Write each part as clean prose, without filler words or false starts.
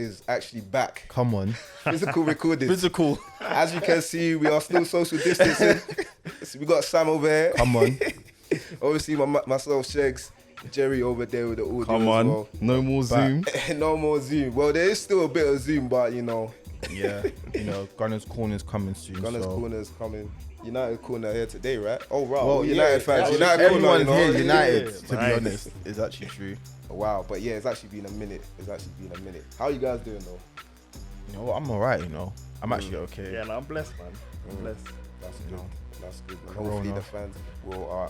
is actually back. Come on. Physical recording. Physical. As you can see, we are still social distancing. So we got Sam over here. Come on. Obviously, myself, Shegz, Jerry over there with the audio. Come as on. well. No more Zoom. No more Zoom. Well, there is still a bit of Zoom, but Yeah, Gunners Corner's coming soon. Gunners Corner's coming. United Corner here today, right? Oh, wow. Well, United fans. Yeah, United everyone's Corner, here United, Yeah. to Nice. be honest. It's actually true. Wow, but yeah, it's actually been a minute. How you guys doing though? You know what? I'm alright, I'm actually okay. Yeah, no, I'm blessed, man. I'm blessed. That's good. That's good. And Corona. hopefully the fans,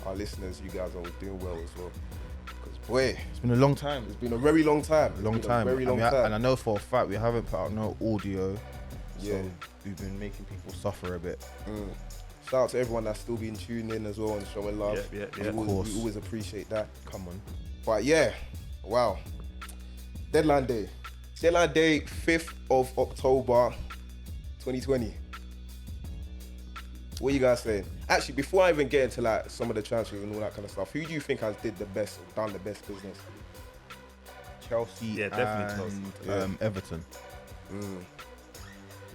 our listeners, you guys are doing well as well. Because boy, It's been a long time. it's been a very long time. Very long time. And I know for a fact we haven't put out no audio. Yeah. So we've been making people suffer a bit. Shout out to everyone that's still been tuning in as well and showing love. Yeah. Of course. We always appreciate that. Come on. But yeah, wow. Deadline day, 5th of October, 2020. What are you guys saying? Actually, before I even get into like some of the transfers and all that kind of stuff, who do you think has done the best business? Chelsea Yeah, definitely and Chelsea. Everton.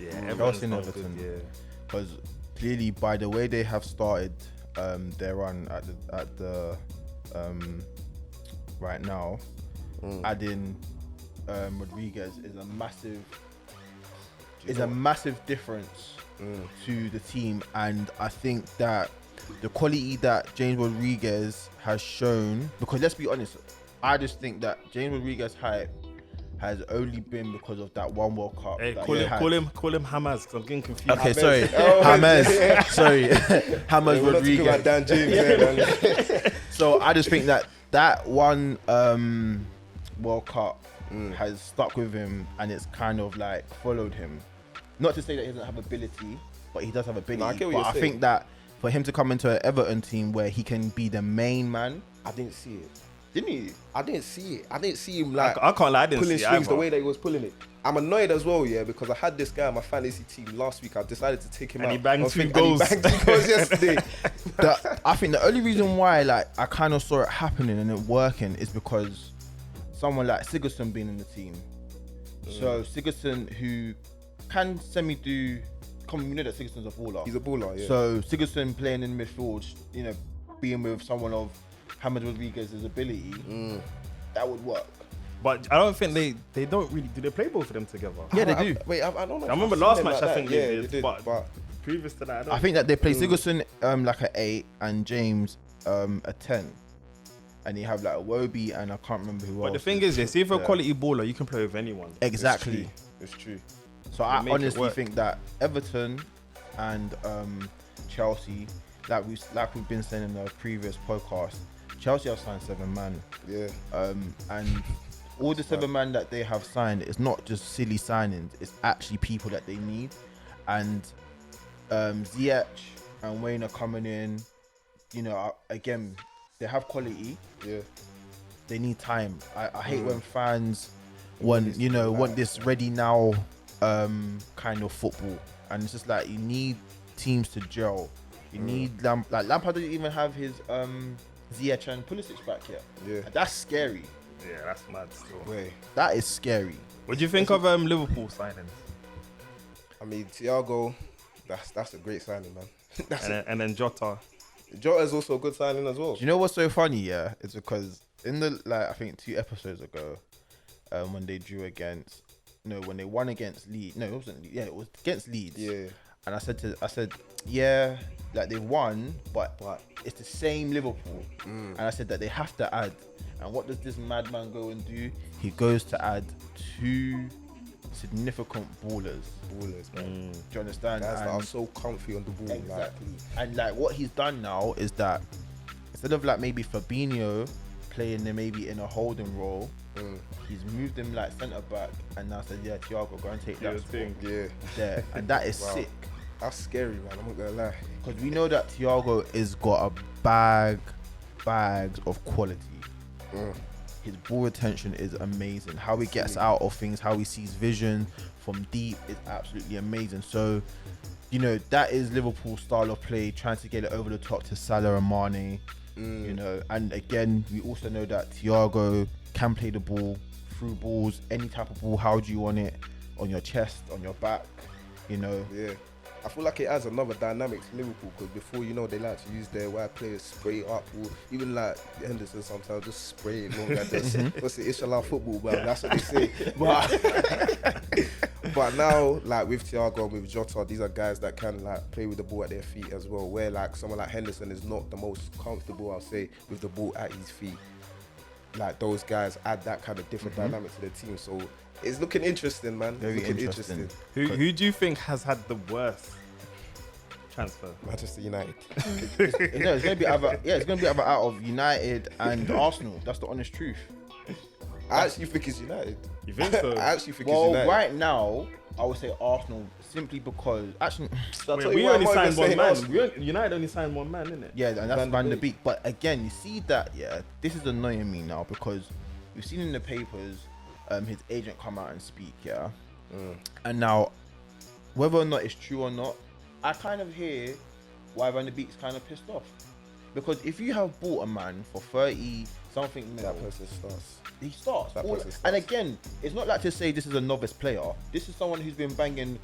Yeah, Chelsea and Everton's Everton. good, yeah. Because clearly, by the way they have started their run at the right now, adding Rodriguez is a massive difference to the team, and I think that the quality that James Rodriguez has shown, because let's be honest, I just think that James Rodriguez hype has only been because of that one World Cup. Hey, that call he him Hamas, because I'm getting confused. Okay, sorry. Oh, James. Sorry. James We're not talking Rodriguez. about Dan James there, man. So I just think that one World Cup has stuck with him, and it's kind of like followed him. Not to say that he doesn't have ability, but he does have ability. No, I get what but you're I saying. think that for him to come into an Everton team where he can be the main man, I didn't see it. didn't he? I didn't see it. I didn't see him like I can't lie, I didn't pulling see it strings the either. way that he was pulling it. I'm annoyed as well, yeah, because I had this guy on my fantasy team last week. I decided to take him And out. he banged I was two thinking- and goals. he banged 2 goals yesterday. I think the only reason why I kind of saw it happening and it working is because someone like Sigurdsson being in the team. So Sigurdsson, who can semi-do, we know that Sigurdsson's a baller. He's a baller, yeah. So Sigurdsson playing in midfield, being with someone of James Rodriguez's ability, that would work. But I don't think they don't really, do they play both of them together? Yeah, they do. Wait, I don't know. I remember I've last seen them match, like I think that. they did, but but previous to that, I think that they play Sigurdsson like a 8 and James a 10. And you have like a Wobie and I can't remember who else. But the thing is, if you're a quality baller, you can play with anyone. Exactly. it's true. So I make it honestly work. think that Everton and Chelsea, like we've been saying in the previous podcast, Chelsea have signed 7 man. Yeah. And all the 7 man that they have signed, it's not just silly signings, it's actually people that they need. And Ziyech and Wayne are coming in, again, they have quality. Yeah. They need time. I hate when fans want this ready now kind of football, and it's just like you need teams to gel. You need Lampard didn't even have his Ziyech and Pulisic back yet. Yeah. That's scary. Yeah, that's mad still. Wait. That is scary. What do you think of Liverpool signings? I mean, Thiago, that's a great signing, man. And then Jota. Jota's also a good signing as well. Do you know what's so funny? Yeah, it's because in the I think 2 episodes ago, when they when they won against Leeds. No, it wasn't. Yeah, it was against Leeds. Yeah. And I said, yeah, like they won, but it's the same Liverpool. And I said that they have to add. And what does this madman go and do? He goes to add 2 significant ballers. Man. Do you understand? Guys that And are so comfy on the ball. exactly. And like what he's done now is that instead of like maybe Fabinho playing them maybe in a holding role, he's moved him like centre back and now said, yeah, Thiago, go and take that spot Yeah. there. And that is Wow. sick. That's scary, man. I'm not gonna lie. Because we know that Thiago has got a bags of quality. His ball retention is amazing. How he gets out of things, how he sees vision from deep is absolutely amazing. So, that is Liverpool's style of play, trying to get it over the top to Salah and Mane. And again, we also know that Thiago can play the ball through balls, any type of ball. How do you want it? On your chest, on your back, you know. Yeah. I feel like it adds another dynamic to Liverpool because before, you know, they like to use their wide players spray up, or even like Henderson sometimes just spray it long like this. What's it, Inshallah football, man? That's what they say. But now, like with Thiago and with Jota, these are guys that can like play with the ball at their feet as well. Where like someone like Henderson is not the most comfortable, I'll say, with the ball at his feet. Like those guys add that kind of different dynamic to the team. So it's looking interesting, man. Very it's looking interesting. Who do you think has had the worst transfer? Manchester United. It's gonna be either out of United and Arsenal. That's the honest truth. I actually think it's United. You think so? I actually think Well, it's United. right now, I would say Arsenal simply because actually, I'll tell you We why only I'm not even signed one saying man. Arsenal. United only signed one man, innit? yeah, and that's Van Van de der Beek. Beek. But again, you see that, yeah, this is annoying me now because we've seen in the papers, his agent come out and speak, yeah, and now whether or not it's true or not, I kind of hear why Van der Beek's kind of pissed off because if you have bought a man for 30 something mil, That person starts. he starts. That person starts. And again, it's not like to say this is a novice player. This is someone who's been banging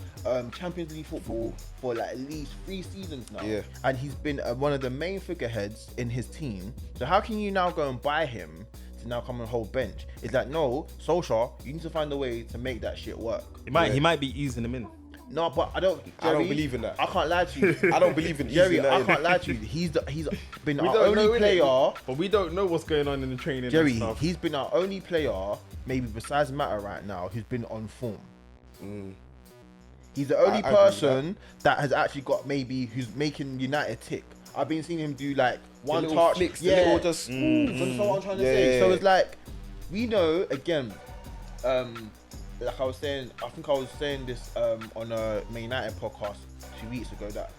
Champions League football for like at least 3 seasons now. Yeah. And he's been one of the main figureheads in his team. So how can you now go and buy him to now come and hold bench? It's like, no, Solskjaer, you need to find a way to make that shit work. He might be easing him in. No, but I don't believe in that. I can't lie to you. I don't believe in Jerry, easing I that. can't lie to you. He's been our don't know, only innit? player. But we don't know what's going on in the training Jerry, and stuff. he's been our only player, maybe besides Matter right now, who's been on form. He's the only I agree with person that has actually got who's making United tick. I've been seeing him do like one little touch, flicks, the yeah. little just- So that's what I'm trying to Yeah, say. yeah, So yeah. it's like we know again. Like I was saying, I think I was saying this on a Man United podcast 2 weeks ago that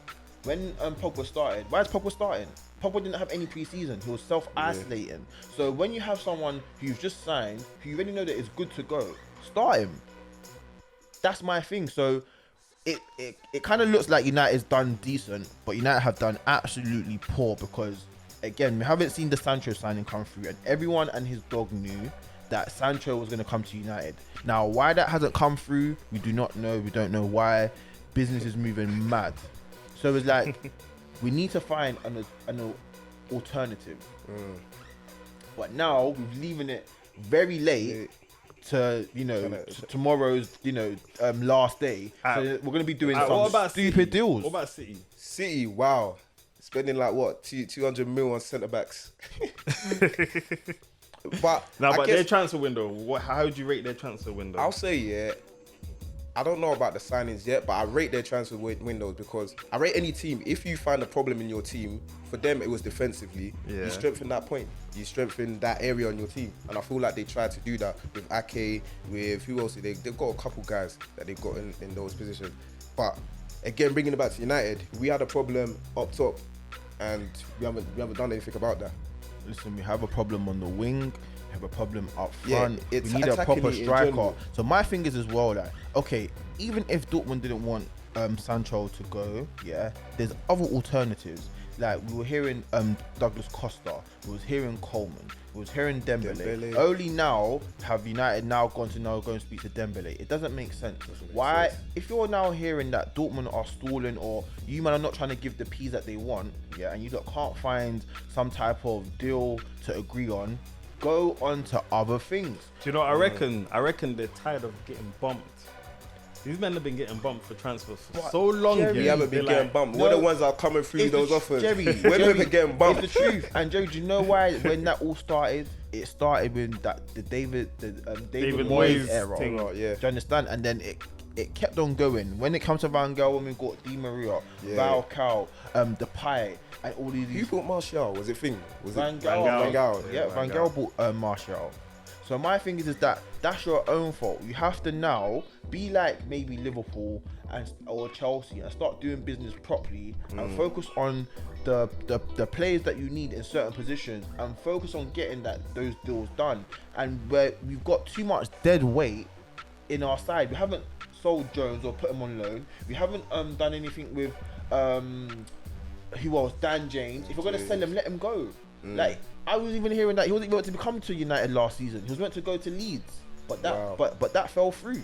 when Pogba started, why is Pogba starting? Pogba didn't have any pre-season. He was self-isolating. So when you have someone who's just signed, who you already know that is good to go, start him. That's my thing. So it kind of looks like United's done decent, but United have done absolutely poor because again, we haven't seen the Sancho signing come through, and everyone and his dog knew that Sancho was going to come to United. Now, why that hasn't come through, we do not know. We don't know why. Business is moving mad. So it's like, we need to find an alternative. But now, we're leaving it very late to, tomorrow's, last day. So we're going to be doing some stupid deals. What about City? City, wow. Spending like what, 200 mil on centre backs. But Their transfer window. How would you rate their transfer window? I'll say, yeah, I don't know about the signings yet, but I rate their transfer windows because I rate any team. If you find a problem in your team, for them it was defensively. Yeah. You strengthen that point. You strengthen that area on your team, and I feel like they tried to do that with Ake, with who else? They've got a couple guys that they've got in those positions. But again, bringing it back to United, we had a problem up top, and we haven't done anything about that. Listen, we have a problem on the wing. We have a problem up Yeah, front. it's we need a attacking proper it in striker. general. So my thing is as well that, okay, even if Dortmund didn't want Sancho to go, yeah, there's other alternatives. Like we were hearing Douglas Costa, we was hearing Coleman, we was hearing Dembele. Only now have United now gone and speak to Dembele. It doesn't make sense. Why? If you're now hearing that Dortmund are stalling or you man are not trying to give the P's that they want, yeah, and you can't find some type of deal to agree on, go on to other things. Do you know what I reckon? I reckon they're tired of getting bumped. These men have been getting bumped for transfers for so long. Jerry, We haven't been getting bumped. We're the ones that are coming through It's those the offers. Jerry, We're never getting bumped. It's the truth. And Jerry, do you know why? When that all started, it started with the David Moyes era. thing. Right, yeah. Do you understand? And then it kept on going. When it comes to Van Gaal, when we got Di Maria, Falcao, Depay, and all these. Who bought Martial? Was it Thing? Was Van it Gaal. Van Gaal? Yeah, Van Gaal bought Martial. So my thing is that that's your own fault. You have to now be like maybe Liverpool or Chelsea and start doing business properly and focus on the players that you need in certain positions and focus on getting those deals done. And where we've got too much dead weight in our side, we haven't sold Jones or put him on loan. We haven't done anything with who else? Dan James. If we're gonna sell him, let him go. Like I was even hearing that he wasn't meant to come to United last season. He was meant to go to Leeds. but that fell through.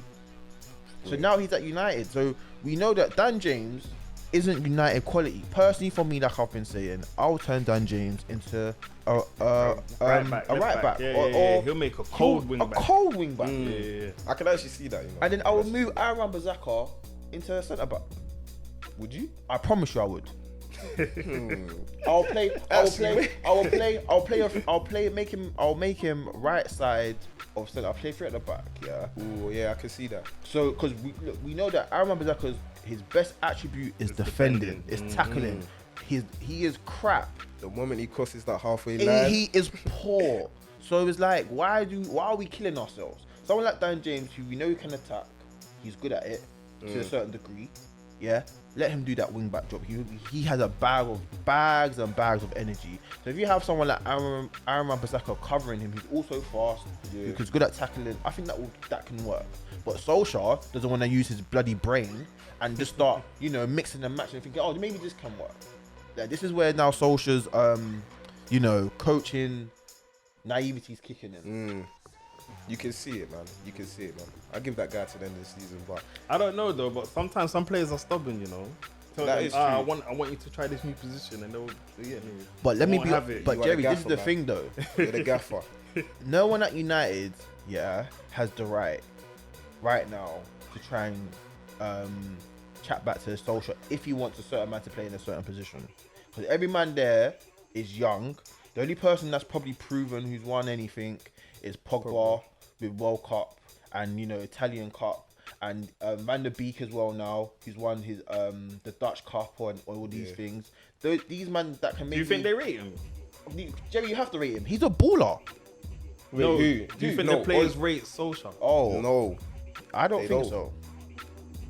So now he's at United. So we know that Dan James isn't United quality. Personally, for me, like I've been saying, I'll turn Dan James into a right back. Or he'll make a cold wing back. A cold wing back. Yeah. I can actually see that, you know. And then I would move Aaron Wan-Bissaka into a centre back. Would you? I promise you, I would. I'll make him right side of centre. I'll play three at the back. Yeah. Ooh, yeah, I can see that. So, because we know that Aaron Wan-Bissaka's his best attribute is defending, is tackling. He is crap. The moment he crosses that halfway line, he is poor. So it's like, why are we killing ourselves? Someone like Dan James, who we know he can attack, he's good at it to a certain degree. Yeah, let him do that wing back job. He has a bags and bags of energy. So if you have someone like Aaron Wan-Bissaka covering him, who's also fast, who's good at tackling, I think that can work. But Solskjaer doesn't want to use his bloody brain and just start, mixing and matching and thinking, oh, maybe this can work. Yeah, this is where now Solskjaer's, coaching naivety is kicking in. You can see it, man. I give that guy to the end of the season, but I don't know though. But sometimes some players are stubborn, you know. That is true. I want you to try this new position, and they'll get me. But let me be. But Jerry, this is the man. thing though. You're the gaffer. No one at United, has the right now to try and chat back to Solskjaer if he wants a certain man to play in a certain position. Because every man there is young. The only person that's probably proven who's won anything is Pogba with World Cup and Italian Cup, and Van der Beek as well now. He's won his the Dutch Cup and all these things. These men that can make. Do you think they rate him? Jerry, you have to rate him. He's a baller. Wait, No. who? Do you think the players rate Solskjaer? Oh No, I don't They think don't. so.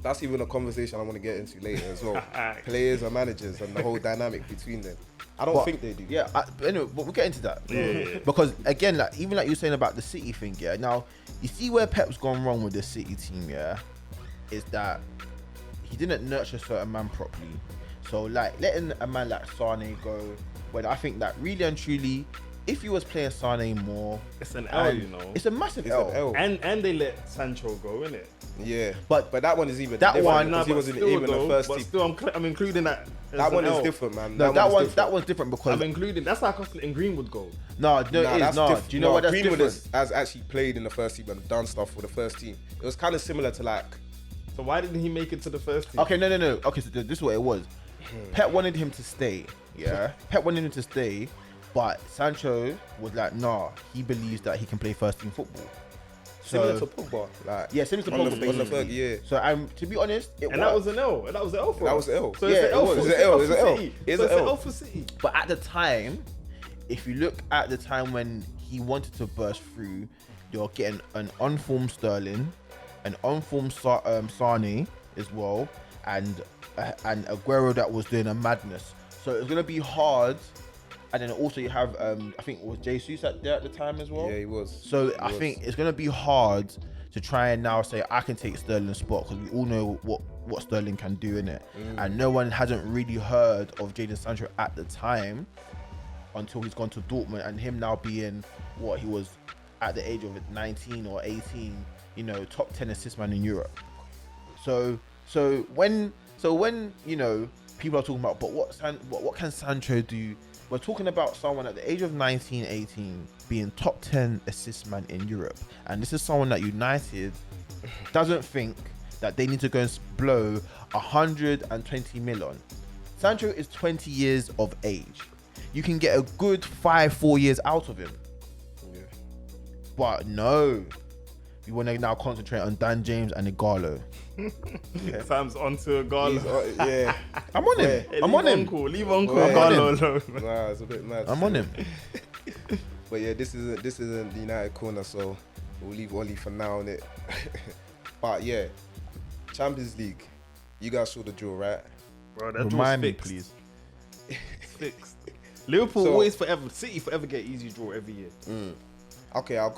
that's even a conversation I want to get into later as well. Players and managers and the whole dynamic between them. I don't think they do. Yeah, anyway, but we'll get into that. Yeah. Because again, even like you're saying about the City thing, yeah. Now, you see where Pep's gone wrong with the City team, yeah, is that he didn't nurture certain man properly. So like letting a man like Sane go, when I think that really and truly, if you was playing Sane more, It's an L, you know. it's a massive It's L. an L. And they let Sancho go, innit? Yeah, But that one is even that different one- because he but wasn't still, even though, the first but team. still, I'm including that. as That an one is L. different, man. No, that one's different because I'm including. That's like us letting Greenwood go. no, Nah, it is that's not. diff- Do you know no, what that's Greenwood different? has actually played in the first team and done stuff for the first team. It was kind of similar to like, So why didn't he make it to the first team? Okay, no. Okay, so this is what it was. Pep wanted him to stay. Yeah, Pep wanted him to stay, but Sancho was like, nah. He believes that he can play first team football. similar to Pogba. Like, Yeah, similar to on Pogba, the, on the basically. third, yeah. So to be honest, it And worked. that was an L. And that was an L for That us. was an L. So Yeah, it's an it L was. for It's an L, it's an L. City. It's So an it's an L. L for City. But at the time, if you look at the time when he wanted to burst through, you're getting an unformed Sterling, an unformed Sane as well, and Aguero that was doing a madness. So it's gonna be hard. And then also you have I think it was Jesus there at the time as well. Yeah, he was. So He I was. think it's gonna be hard to try and now say I can take Sterling's spot because we all know what Sterling can do in it, and no one hasn't really heard of Jadon Sancho at the time until he's gone to Dortmund, and him now being what he was at the age of 19 or 18, top 10 assist man in Europe. So when people are talking about, but what can Sancho do? We're talking about someone at the age of 19, 18 being top 10 assist man in Europe. And this is someone that United doesn't think that they need to go and blow 120 million. Sancho is 20 years of age. You can get a good 4 years out of him. Yeah. But no, we want to now concentrate on Dan James and Igalo. Sam's onto a goal. Yeah. I'm on him. Hey, I'm on him. Leave Uncle I'm on Igalo him. alone. Nah, it's a bit mad. I'm on him. But yeah, this isn't the United corner, so we'll leave Oli for now on it. But yeah, Champions League. You guys saw the draw, right? Bro, that draw's Remind me, fixed. please. It's fixed. Liverpool So- always forever. City forever get easy draw every year. Okay, I'll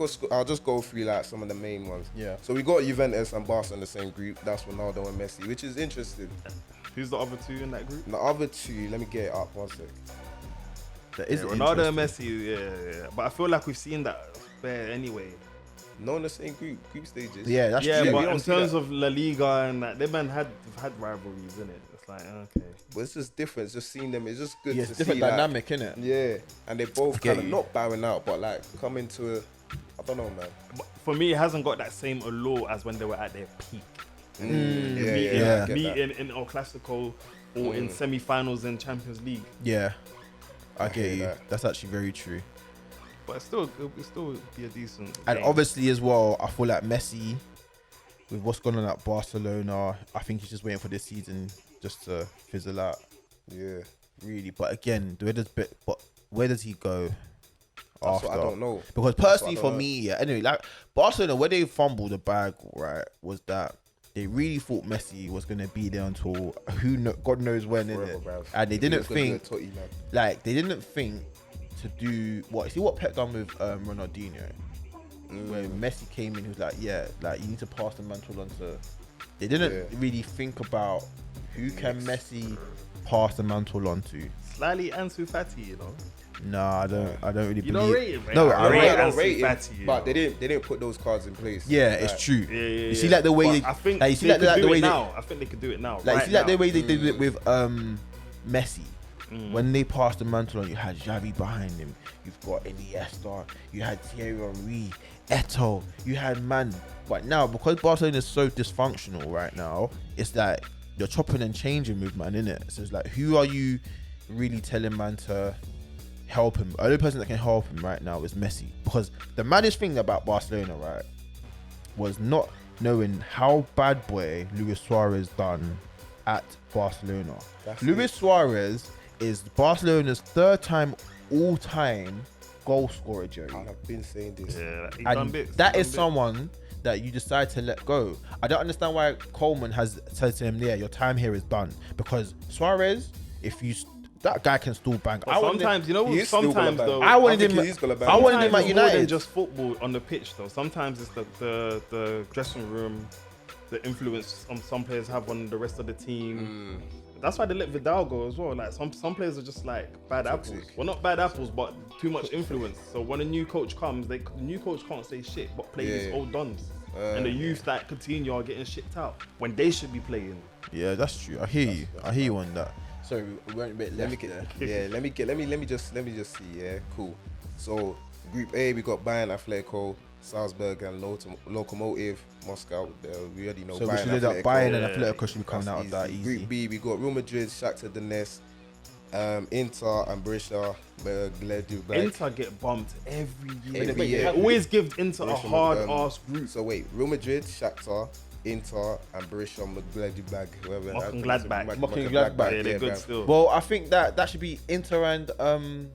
just go through like some of the main ones. Yeah. So we got Juventus and Barca in the same group. That's Ronaldo and Messi, which is interesting. Who's the other two in that group? The other two, let me get it up 1 sec. That is Ronaldo and interesting. Messi, yeah. But I feel like we've seen that fair anyway. not in the same group stages. Yeah, that's Yeah, true. but we don't in see terms that. of La Liga and that, they man have had rivalries, innit? It's like, okay. But it's just different. Just seeing them, it's just good Yeah, to it's different see. dynamic, innit? Yeah, and they both get kind of you. not bowing out, but like coming to, I don't know, man. But for me, it hasn't got that same allure as when they were at their peak. Yeah, Meeting, I get that. meeting in El Clasico or in semi-finals in Champions League. Yeah, I get hear you. that. That's actually very true. But it'll still be a decent And game. obviously as well, I feel like Messi, with what's going on at Barcelona, I think he's just waiting for this season just to fizzle out. Yeah, Really, but again, where does he go that's after? what I don't know. Because That's what I personally, don't for know. me, yeah. Anyway, like Barcelona, where they fumbled the bag, right, was that they really thought Messi was gonna be there until God knows when, Forever, innit? bruv. And they If he didn't was gonna be a think, Totti, man. like, they didn't think to do what. See what Pep done with Ronaldinho, where Messi came in, he was like, yeah, like you need to pass the mantle on to. They didn't really think about who can Messi pass the mantle on to. Slightly Ansu Fati, you know. Nah, I don't really You believe. don't rate him, right? No, I I rate rate. I don't Ansu rate him, Fati, you but know. they didn't put those cards in place. Yeah, Like, it's true. Yeah. You see, like the way But I think like, you see, they like could the do way it they, now. I think they could do it now. like, right you see, like now. the way they did it with Messi. When they passed the mantle on, you had Xavi behind him. You've got Iniesta. You had Thierry Henry, Eto'o. You had man. But now, because Barcelona is so dysfunctional right now, it's like you're chopping and changing with man, innit? So it's like, who are you really telling man to help him? The only person that can help him right now is Messi. Because the maddest thing about Barcelona, right, was not knowing how bad boy Luis Suarez done at Barcelona. Luis Suarez is Barcelona's third time all-time goal scorer, Jerry. And I've been saying this. Yeah, he done And bits. that he is done someone that you decide to let go. I don't understand why Coleman has said to him, yeah, your time here is done. Because Suarez, that guy can still bang. But sometimes, you know, He is still gonna sometimes bang. though, I wanted think him. he's gonna bang. I wanted him sometimes at it's more than United. just football on the pitch though. Sometimes it's the dressing room, the influence some players have on the rest of the team. That's why they let Vidal go as well. Like some players are just like bad Toxic. apples. Well, not bad apples, but too much influence. So when a new coach comes, the new coach can't say shit, but play these Yeah. old dons. And the youth that continue are getting shipped out when they should be playing. Yeah, that's true. I hear you. I hear you on that. Sorry, we went a bit Let me left get, there. yeah. Let me just see. Yeah, cool. So Group A, we got Bayern, Atletico, Salzburg, and Lokomotiv Moscow. We already know. So we Bayern, should do that. Atletico. Bayern and Yeah, Atletico should be coming That's out of that easy. Group B, we got Real Madrid, Shakhtar Donetsk, Inter, and Borussia Mönchengladbach. Inter get bumped every year. Every year. They always give Inter a Borussia hard Mönchengladbach. ass group. So wait, Real Madrid, Shakhtar, Inter, and Borussia Mönchengladbach. Whoever. Mönchengladbach. Mönchengladbach. Yeah, they're good bruv. still. Well, I think that should be Inter and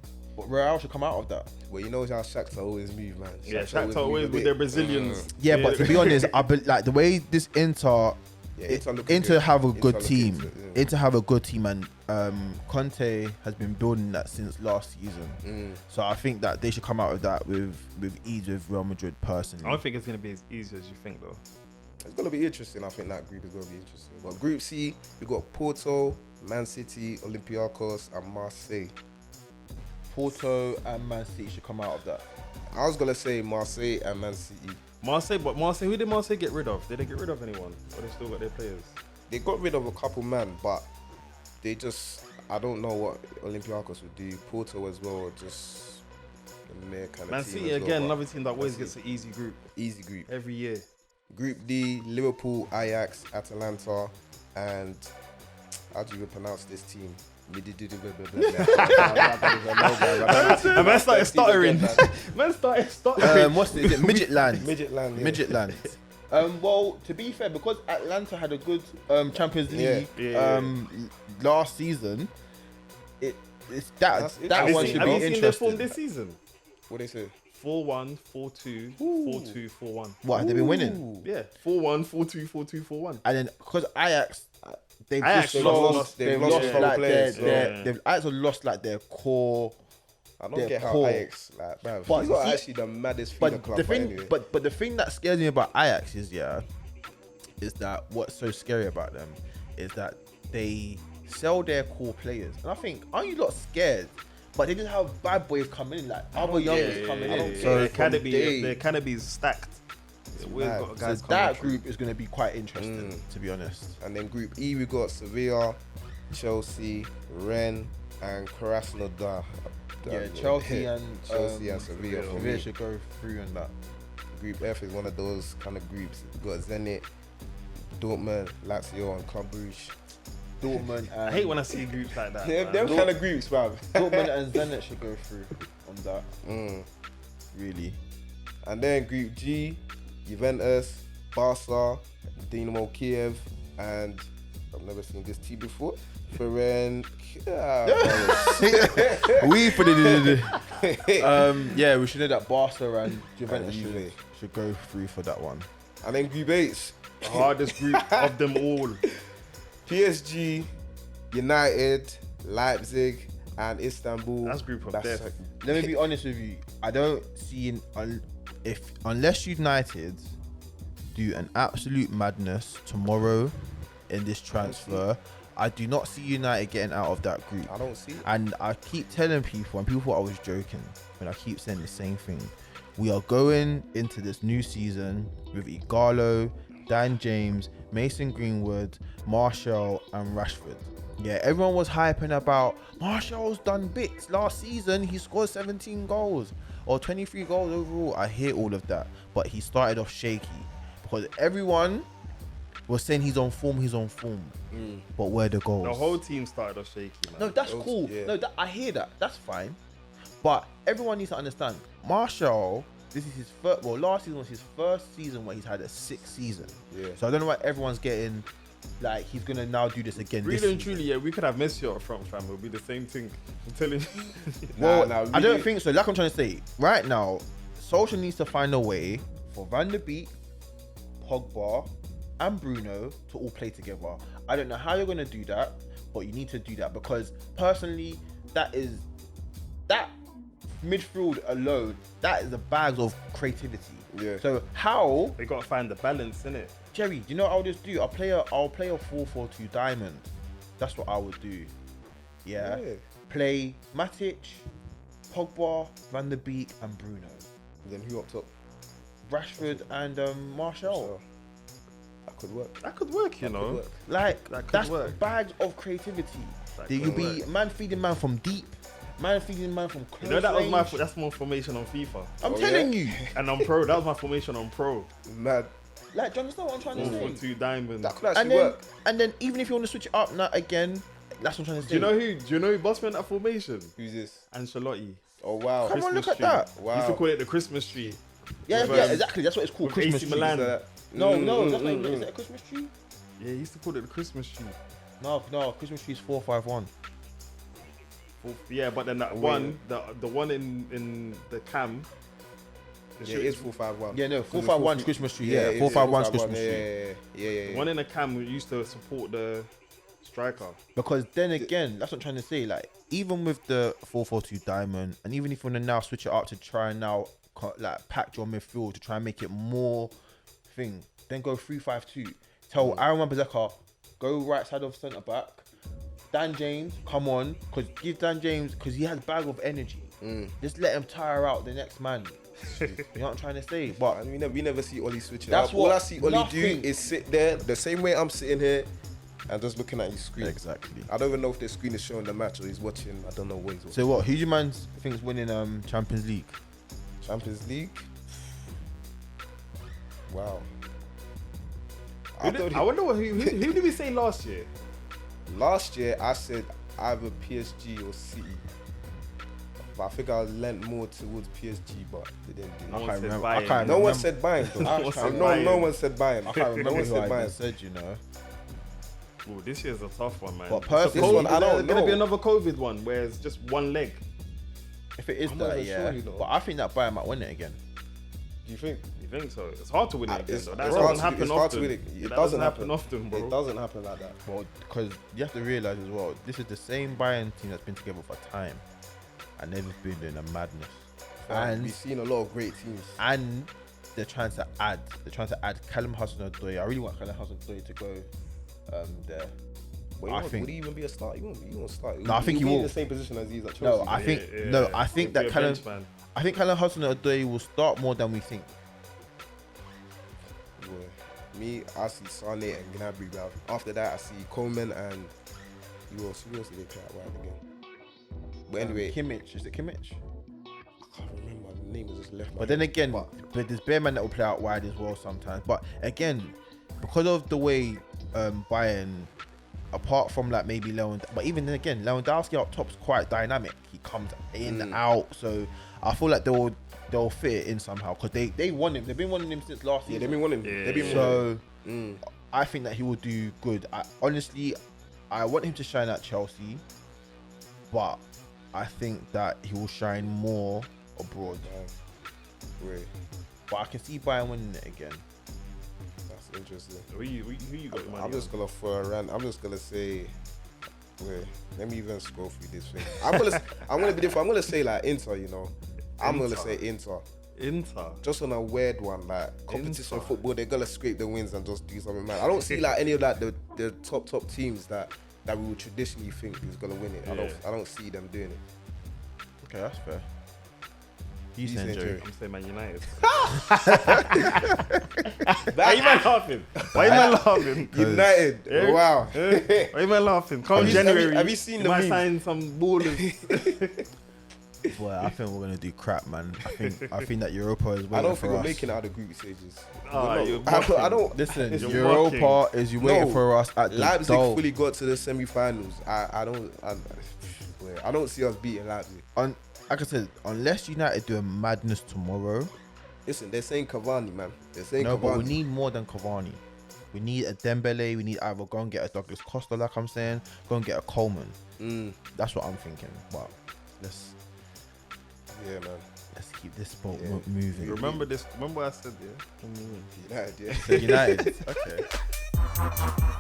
Real should come out of that. Well, you know how Shakhtar always move, man. Yeah, Shakhtar move always a with bit. their Brazilians. Yeah, but to be honest, like the way this Inter, Yeah, Inter looking Inter good. have a Inter good looking team. good, yeah. Inter have a good team, and Conte has been building that since last season. So I think that they should come out of that with ease with Real Madrid personally. I don't think it's gonna be as easy as you think though. It's gonna be interesting. I think that group is gonna be interesting. But Group C, we got Porto, Man City, Olympiacos, and Marseille. Porto and Man City should come out of that. I was gonna say Marseille and Man City. Marseille, who did Marseille get rid of? Did they get rid of anyone? Or they still got their players? They got rid of a couple man, but they just, I don't know what Olympiacos would do. Porto as well, just a mere kind of Man team City as well, again, but another team that always City. gets an easy group easy group. every year. Group D, Liverpool, Ajax, Atalanta, and how do you pronounce this team? And man started stuttering. Man started stuttering. What's it? Is it Midget Land? Midget Land. Yeah. Midget Land. Well, to be fair, because Atlanta had a good Champions League Yeah. last season, it's that That's that Have one you should seen, be have you seen their form interesting. this season? What they say? 4-1, 4-2, 4-2, 4-1. What have they been winning? Yeah, 4-1, 4-2, 4-2, 4-1. And then because Ajax, they've Ajax just lost- lost. they've They've lost lost a couple like players, yeah. they've Ajax have lost like their core. I don't They're get how poor. Ajax, like, bruv. But He's not see- actually the maddest feeder But club. the thing, anyway. but the thing that scares me about Ajax is that what's so scary about them is that they sell their core players, and I think, aren't you lot scared? But they just have bad boys coming in, like other youngsters coming in. yeah. So the from day- academy is stacked. We've mad. got So guys that coming group is going to be quite interesting, to be honest. And then Group E, we got Sevilla, Chelsea, Rennes, and Krasnodar. Chelsea and Sevilla for Sevilla me. should go through on that. Group F is one of those kind of groups. We got Zenit, Dortmund, Lazio, and Club Brugge. Dortmund I and hate when I see groups like that. Yeah, man. them kind of groups, fam. Dortmund and Zenit should go through on that. Really. And then Group G, Juventus, Barca, Dynamo Kiev, and I've never seen this team before. Ferenc. We put it in. Yeah, we should know that Barca and Juventus And Juve. should go through for that one. And then Group H, The hardest group of them all. PSG, United, Leipzig, and Istanbul. That's group of death. Let me be honest with you. I don't see unless United do an absolute madness tomorrow in this transfer, I do not see United getting out of that group. I don't see it. And I keep telling people, and people thought I was joking, when I keep saying the same thing. We are going into this new season with Igalo, Dan James, Mason Greenwood, Martial, and Rashford. Yeah, everyone was hyping about Martial's done bits. Last season, he scored 17 goals or 23 goals overall. I hear all of that, but he started off shaky because everyone was saying he's on form. But where the goals? The whole team started off shaky, man. No, that's Those- cool. yeah. No, I hear that. That's fine. But everyone needs to understand, Martial, this is his first. Well, last season was his first season where he's had a sixth season. Yeah. So I don't know why everyone's getting like he's gonna now do this again. this Really and season. truly, yeah, we could have Messi up front, fam. It'll be the same thing. I'm telling you. Well, Nah, I don't really- think so. Like I'm trying to say, right now, Solskjaer needs to find a way for Van der Beek, Pogba, and Bruno to all play together. I don't know how you're gonna do that, but you need to do that because personally, that midfield alone, that is the bags of creativity. Yeah. So how, They gotta find the balance, innit? Jerry? Do you know what I'll just do? I'll play a 4-4-2 diamond. That's what I would do. Yeah. Yeah. Play Matic, Pogba, Van der Beek, and Bruno. Then who up top? Rashford and Martial. So, that could work. That could work, you know. Could work. Like That could that's work. bags of creativity. That You'll could be work. man feeding man from deep, man feeding man from close You know, that was range. that's my formation on FIFA. I'm Oh, telling yeah? you. And on Pro, that was my formation on Pro. Mad. Like, do you understand what I'm trying to say? 4-4-2 diamond. That could actually And then, work. and then even if you want to switch it up now again, that's what I'm trying to say. Do you know who boss me in that formation? Who's this? Ancelotti. Oh wow. Come on, look Christmas at tree. that. Wow. Used to call it the Christmas tree. Yeah, With, yeah, um, exactly. That's what it's called. with Christmas AC tree. Milan. No, that's not even. Is it a Christmas tree? Yeah, he used to call it the Christmas tree. No, Christmas tree is 451. Yeah, but then that Wait. one, the one in the cam. Yeah, it is 451. Yeah, no, 451 Christmas tree. Yeah, it is 451 Christmas yeah, tree. Yeah. The one in the cam used to support the striker. Because then again, that's what I'm trying to say. Like, even with the 4-4-2 diamond, and even if you want to now switch it up to try and now like pack your midfield to try and make it more thing, then go 3-5-2. Tell Aaron Wan-Bissaka, go right side of centre back. Dan James, come on, because give Dan James, because he has a bag of energy. Just let him tire out the next man. You know what I'm trying to say? But And we never see Oli switch it That's up. what- All I see Oli nothing. do is sit there the same way I'm sitting here and just looking at his screen. exactly. I don't even know if the screen is showing the match or he's watching. I don't know what he's watching. So what? Who do you man thinks winning Champions League? Champions League. Wow. I wonder who did we say last year? Last year I said either PSG or City. But I think I lent more towards PSG, but they didn't do No that. one said remember. Bayern. I can't No one remember. said Bayern though. No one said no Bayern. one said Bayern. I can't No remember one who I said even Bayern. said, you know. Ooh, this year's a tough one, man. But It's a personally- COVID- This one, I don't There's gonna be know. another COVID one where it's just one leg. If it is I'm not that, even yeah. sure, you know. But I think that Bayern might win it again. Do you think? You think so? It's hard to win it again, It's though. hard That to- doesn't happen it's hard to often. win it. That It doesn't happen often, bro. It doesn't happen like that. Well, because you have to realize as well, this is the same Bayern team that's been together for time, and they've been doing a madness. And And we've seen a lot of great teams. and they're trying to add. They're trying to add Callum Hudson-Odoi. I really want Callum Hudson-Odoi to go there. But I think- would he even be a start? He won't start. No, I think he be in will. the same position as he's at Chelsea. No, I think no. I think He'll that be a Callum. bench man. I think Callum Hudson-Odoi will start more than we think. Me, I see Sane and Gnabry, bruv. After that, I see Coleman and who else did they play out wide again? But anyway, Kimmich, is it Kimmich? I can't remember. The name was just left. But then again, but there's bare men that will play out wide as well sometimes. But again, because of the way Bayern, apart from like maybe but even then again, Lewandowski up top's quite dynamic. He comes in, out. So I feel like they'll fit it in somehow because they want him. They've been wanting him since last season. Yeah, they've been wanting him. Yeah. They've been So I think that he will do good. Honestly, I want him to shine at Chelsea, but I think that he will shine more abroad. Wait, But I can see Bayern winning it again. that's interesting. Who you got? I'm just gonna throw a rant. I'm just gonna say, wait, let me even scroll through this thing. I'm gonna be different. I'm gonna say like Inter, you know. I'm gonna say Inter. Inter. Just on a weird one, like competition Inter. football, they're gonna scrape the wins and just do something mad. I don't see like any of like the top teams that we would traditionally think is gonna win it. Yeah. I don't see them doing it. Okay, that's fair. You You saying saying Jerry? Jerry? I'm saying Man United. Why you man laughing? Why you man laughing? United. Yeah. Wow. Why you man laughing? Come Have you- January. have you seen the might meme? sign some ballers. Boy, I think we're gonna do crap, man. I think that Europa is waiting I don't for think we're us. making it out of group stages. Ah, We're you're not. I don't. Listen, You're Europa mocking. is waiting No, for us at the Leipzig goal. fully got to the semi-finals. I don't see us beating Leipzig. Like I said, unless United do a madness tomorrow, Listen, they're saying Cavani, man. They're saying no, Cavani. but we need more than Cavani. We need a Dembele. We need either go and get a Douglas Costa, like I'm saying, go and get a Coleman. That's what I'm thinking. But let's keep this boat moving. Remember this? Remember what I said, yeah? United, yeah. So United, okay.